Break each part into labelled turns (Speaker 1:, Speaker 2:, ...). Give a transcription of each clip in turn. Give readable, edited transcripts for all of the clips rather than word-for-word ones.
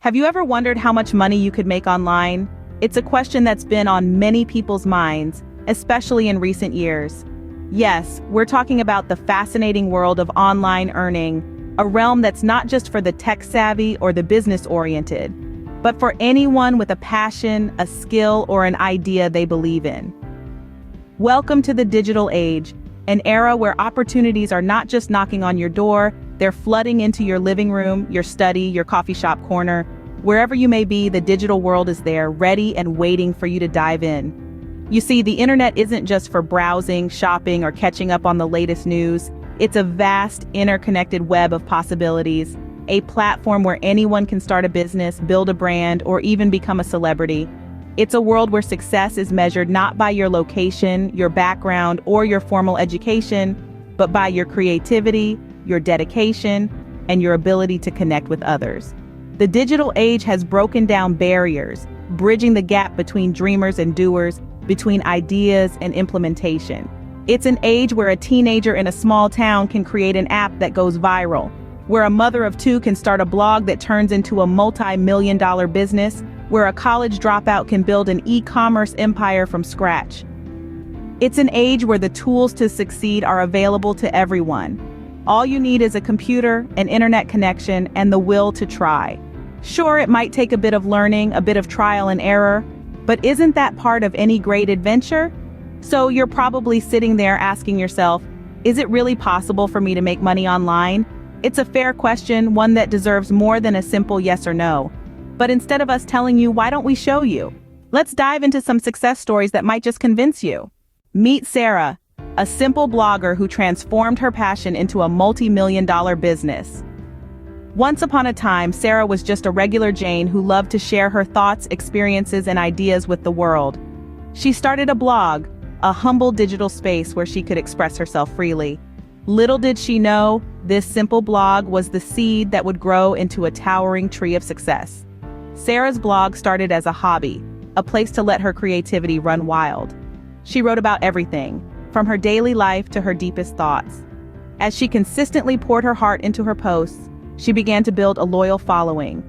Speaker 1: Have you ever wondered how much money you could make online? It's a question that's been on many people's minds, especially in recent years. Yes, we're talking about the fascinating world of online earning, a realm that's not just for the tech-savvy or the business-oriented, but for anyone with a passion, a skill, or an idea they believe in. Welcome to the digital age, an era where opportunities are not just knocking on your door, they're flooding into your living room, your study, your coffee shop corner. Wherever you may be, the digital world is there, ready and waiting for you to dive in. You see, the internet isn't just for browsing, shopping, or catching up on the latest news. It's a vast, interconnected web of possibilities, a platform where anyone can start a business, build a brand, or even become a celebrity. It's a world where success is measured not by your location, your background, or your formal education, but by your creativity, your dedication, and your ability to connect with others. The digital age has broken down barriers, bridging the gap between dreamers and doers, between ideas and implementation. It's an age where a teenager in a small town can create an app that goes viral, where a mother of two can start a blog that turns into a multi-million-dollar business, where a college dropout can build an e-commerce empire from scratch. It's an age where the tools to succeed are available to everyone. All you need is a computer, an internet connection, and the will to try. Sure, it might take a bit of learning, a bit of trial and error, but isn't that part of any great adventure? So you're probably sitting there asking yourself, is it really possible for me to make money online? It's a fair question, one that deserves more than a simple yes or no. But instead of us telling you, why don't we show you? Let's dive into some success stories that might just convince you. Meet Sarah, a simple blogger who transformed her passion into a multi-million-dollar business. Once upon a time, Sarah was just a regular Jane who loved to share her thoughts, experiences, and ideas with the world. She started a blog, a humble digital space where she could express herself freely. Little did she know, this simple blog was the seed that would grow into a towering tree of success. Sarah's blog started as a hobby, a place to let her creativity run wild. She wrote about everything, from her daily life to her deepest thoughts. As she consistently poured her heart into her posts, she began to build a loyal following.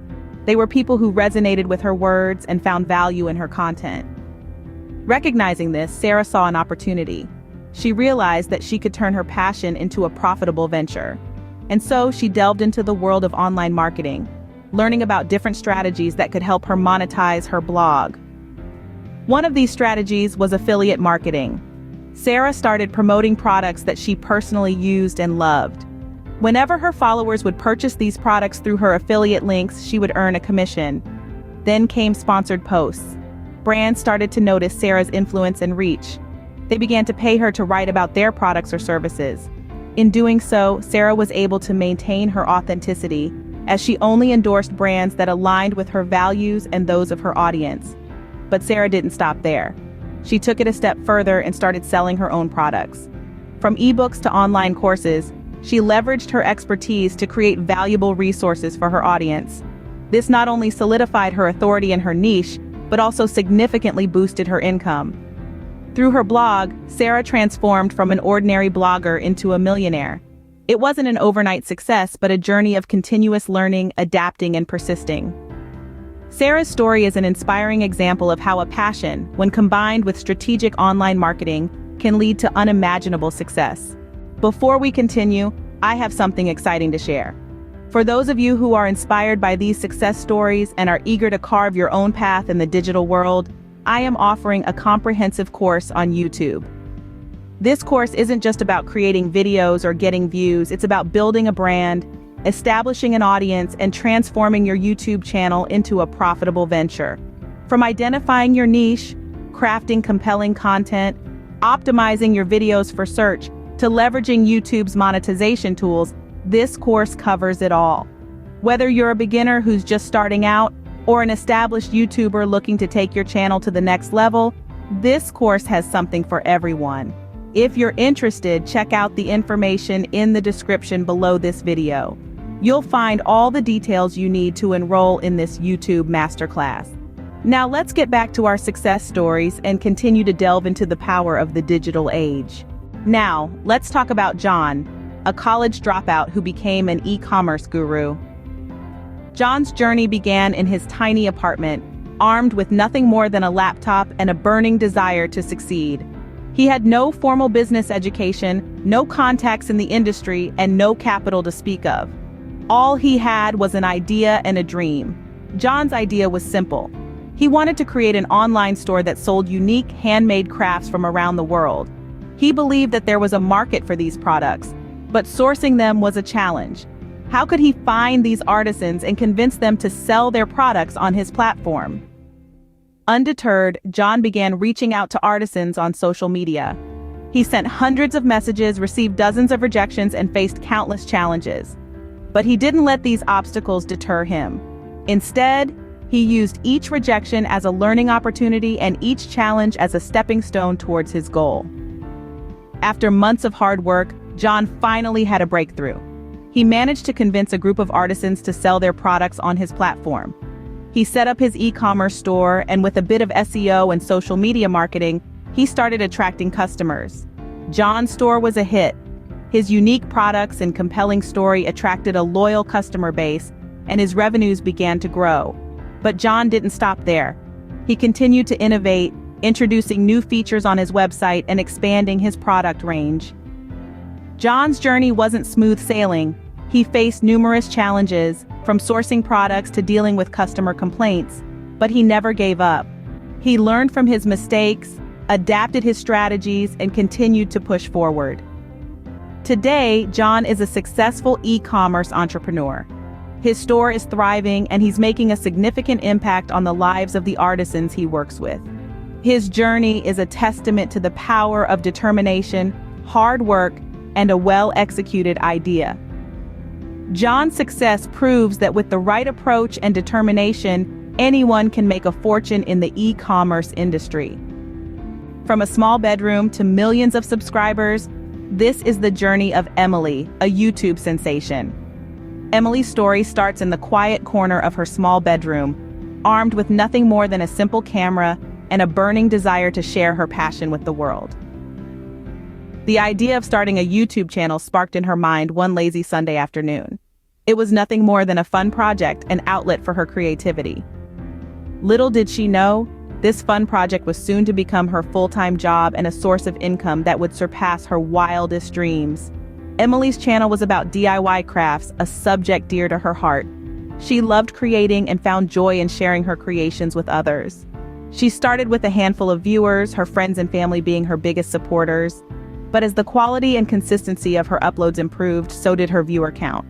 Speaker 1: They were people who resonated with her words and found value in her content. Recognizing this, Sarah saw an opportunity. She realized that she could turn her passion into a profitable venture. And so she delved into the world of online marketing, learning about different strategies that could help her monetize her blog. One of these strategies was affiliate marketing. Sarah started promoting products that she personally used and loved. Whenever her followers would purchase these products through her affiliate links, she would earn a commission. Then came sponsored posts. Brands started to notice Sarah's influence and reach. They began to pay her to write about their products or services. In doing so, Sarah was able to maintain her authenticity, as she only endorsed brands that aligned with her values and those of her audience. But Sarah didn't stop there. She took it a step further and started selling her own products. From ebooks to online courses, she leveraged her expertise to create valuable resources for her audience. This not only solidified her authority in her niche, but also significantly boosted her income. Through her blog, Sarah transformed from an ordinary blogger into a millionaire. It wasn't an overnight success, but a journey of continuous learning, adapting, and persisting. Sarah's story is an inspiring example of how a passion, when combined with strategic online marketing, can lead to unimaginable success. Before we continue, I have something exciting to share. For those of you who are inspired by these success stories and are eager to carve your own path in the digital world, I am offering a comprehensive course on YouTube. This course isn't just about creating videos or getting views, it's about building a brand, establishing an audience, and transforming your YouTube channel into a profitable venture. From identifying your niche, crafting compelling content, optimizing your videos for search, to leveraging YouTube's monetization tools, this course covers it all. Whether you're a beginner who's just starting out, or an established YouTuber looking to take your channel to the next level, this course has something for everyone. If you're interested, check out the information in the description below this video. You'll find all the details you need to enroll in this YouTube masterclass. Now let's get back to our success stories and continue to delve into the power of the digital age. Now, let's talk about John, a college dropout who became an e-commerce guru. John's journey began in his tiny apartment, armed with nothing more than a laptop and a burning desire to succeed. He had no formal business education, no contacts in the industry, and no capital to speak of. All he had was an idea and a dream. John's idea was simple. He wanted to create an online store that sold unique handmade crafts from around the world. He believed that there was a market for these products, but sourcing them was a challenge. How could he find these artisans and convince them to sell their products on his platform? Undeterred, John began reaching out to artisans on social media. He sent hundreds of messages, received dozens of rejections, and faced countless challenges. But he didn't let these obstacles deter him. Instead, he used each rejection as a learning opportunity and each challenge as a stepping stone towards his goal. After months of hard work, John finally had a breakthrough. He managed to convince a group of artisans to sell their products on his platform. He set up his e-commerce store, and with a bit of SEO and social media marketing, he started attracting customers. John's store was a hit. His unique products and compelling story attracted a loyal customer base, and his revenues began to grow. But John didn't stop there. He continued to innovate, introducing new features on his website and expanding his product range. John's journey wasn't smooth sailing. He faced numerous challenges, from sourcing products to dealing with customer complaints, but he never gave up. He learned from his mistakes, adapted his strategies, and continued to push forward. Today, John is a successful e-commerce entrepreneur. His store is thriving, and he's making a significant impact on the lives of the artisans he works with. His journey is a testament to the power of determination, hard work, and a well-executed idea. John's success proves that with the right approach and determination, anyone can make a fortune in the e-commerce industry. From a small bedroom to millions of subscribers, this is the journey of Emily, a YouTube sensation. Emily's story starts in the quiet corner of her small bedroom, armed with nothing more than a simple camera and a burning desire to share her passion with the world. The idea of starting a YouTube channel sparked in her mind one lazy Sunday afternoon. It was nothing more than a fun project, an outlet for her creativity. Little did she know, this fun project was soon to become her full-time job and a source of income that would surpass her wildest dreams. Emily's channel was about DIY crafts, a subject dear to her heart. She loved creating and found joy in sharing her creations with others. She started with a handful of viewers, her friends and family being her biggest supporters. But as the quality and consistency of her uploads improved, so did her viewer count.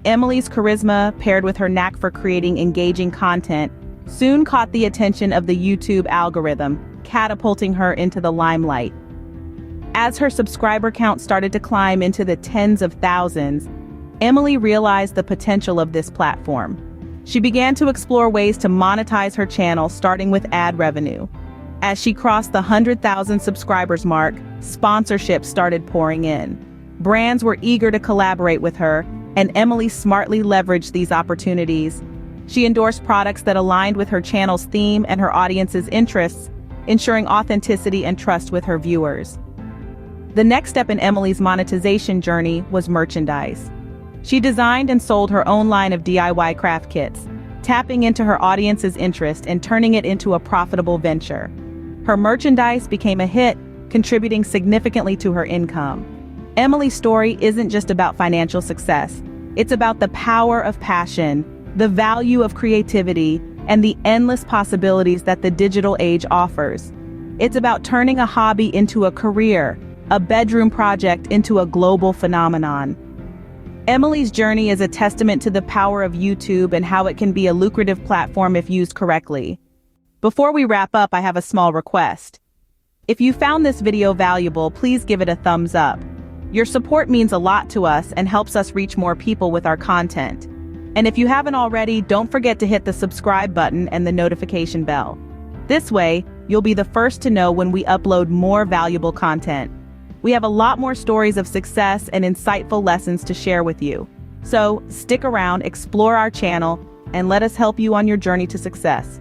Speaker 1: Emily's charisma, paired with her knack for creating engaging content, soon caught the attention of the YouTube algorithm, catapulting her into the limelight. As her subscriber count started to climb into the tens of thousands, Emily realized the potential of this platform. She began to explore ways to monetize her channel, starting with ad revenue. As she crossed the 100,000 subscribers mark, sponsorships started pouring in. Brands were eager to collaborate with her, and Emily smartly leveraged these opportunities. She endorsed products that aligned with her channel's theme and her audience's interests, ensuring authenticity and trust with her viewers. The next step in Emily's monetization journey was merchandise. She designed and sold her own line of DIY craft kits, tapping into her audience's interest and turning it into a profitable venture. Her merchandise became a hit, contributing significantly to her income. Emily's story isn't just about financial success. It's about the power of passion, the value of creativity, and the endless possibilities that the digital age offers. It's about turning a hobby into a career, a bedroom project into a global phenomenon. Emily's journey is a testament to the power of YouTube and how it can be a lucrative platform if used correctly. Before we wrap up, I have a small request. If you found this video valuable, please give it a thumbs up. Your support means a lot to us and helps us reach more people with our content. And if you haven't already, don't forget to hit the subscribe button and the notification bell. This way, you'll be the first to know when we upload more valuable content. We have a lot more stories of success and insightful lessons to share with you. So stick around, explore our channel, and let us help you on your journey to success.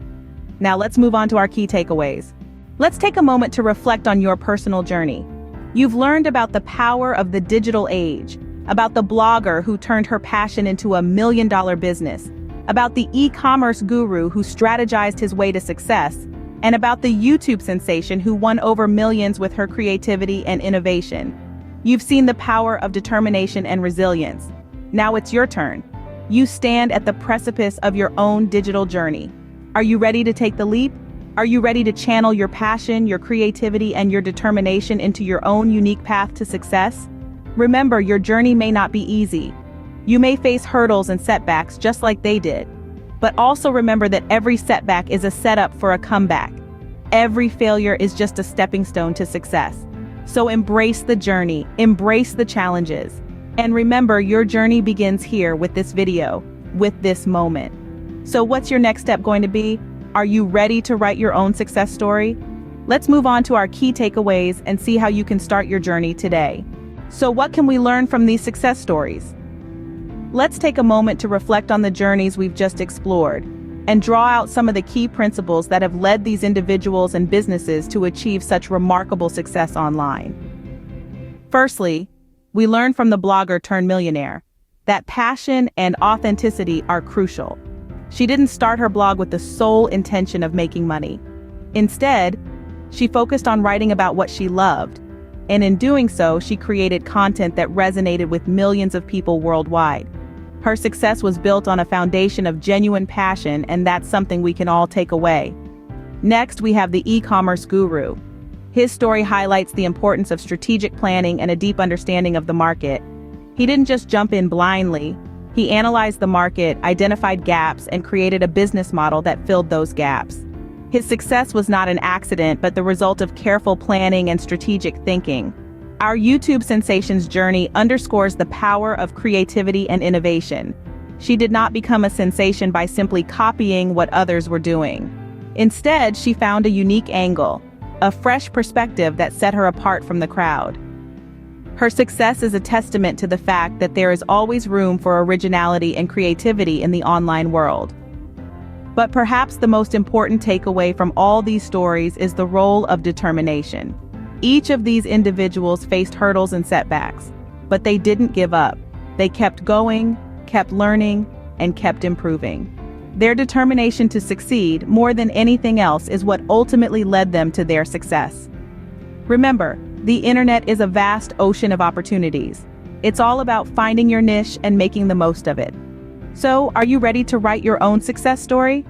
Speaker 1: Now let's move on to our key takeaways. Let's take a moment to reflect on your personal journey. You've learned about the power of the digital age, about the blogger who turned her passion into a $1 million business, about the e-commerce guru who strategized his way to success, and about the YouTube sensation who won over millions with her creativity and innovation. You've seen the power of determination and resilience. Now it's your turn. You stand at the precipice of your own digital journey. Are you ready to take the leap? Are you ready to channel your passion, your creativity, and your determination into your own unique path to success? Remember, your journey may not be easy. You may face hurdles and setbacks just like they did. But also remember that every setback is a setup for a comeback. Every failure is just a stepping stone to success. So embrace the journey, embrace the challenges. And remember, your journey begins here with this video, with this moment. So what's your next step going to be? Are you ready to write your own success story? Let's move on to our key takeaways and see how you can start your journey today. So what can we learn from these success stories? Let's take a moment to reflect on the journeys we've just explored and draw out some of the key principles that have led these individuals and businesses to achieve such remarkable success online. Firstly, we learn from the blogger turned millionaire that passion and authenticity are crucial. She didn't start her blog with the sole intention of making money. Instead, she focused on writing about what she loved, and in doing so, she created content that resonated with millions of people worldwide. Her success was built on a foundation of genuine passion, and that's something we can all take away. Next, we have the e-commerce guru. His story highlights the importance of strategic planning and a deep understanding of the market. He didn't just jump in blindly. He analyzed the market, identified gaps, and created a business model that filled those gaps. His success was not an accident, but the result of careful planning and strategic thinking. Our YouTube sensation's journey underscores the power of creativity and innovation. She did not become a sensation by simply copying what others were doing. Instead, she found a unique angle, a fresh perspective that set her apart from the crowd. Her success is a testament to the fact that there is always room for originality and creativity in the online world. But perhaps the most important takeaway from all these stories is the role of determination. Each of these individuals faced hurdles and setbacks, but they didn't give up. They kept going, kept learning, and kept improving. Their determination to succeed, more than anything else, is what ultimately led them to their success. Remember, the internet is a vast ocean of opportunities. It's all about finding your niche and making the most of it. So, are you ready to write your own success story?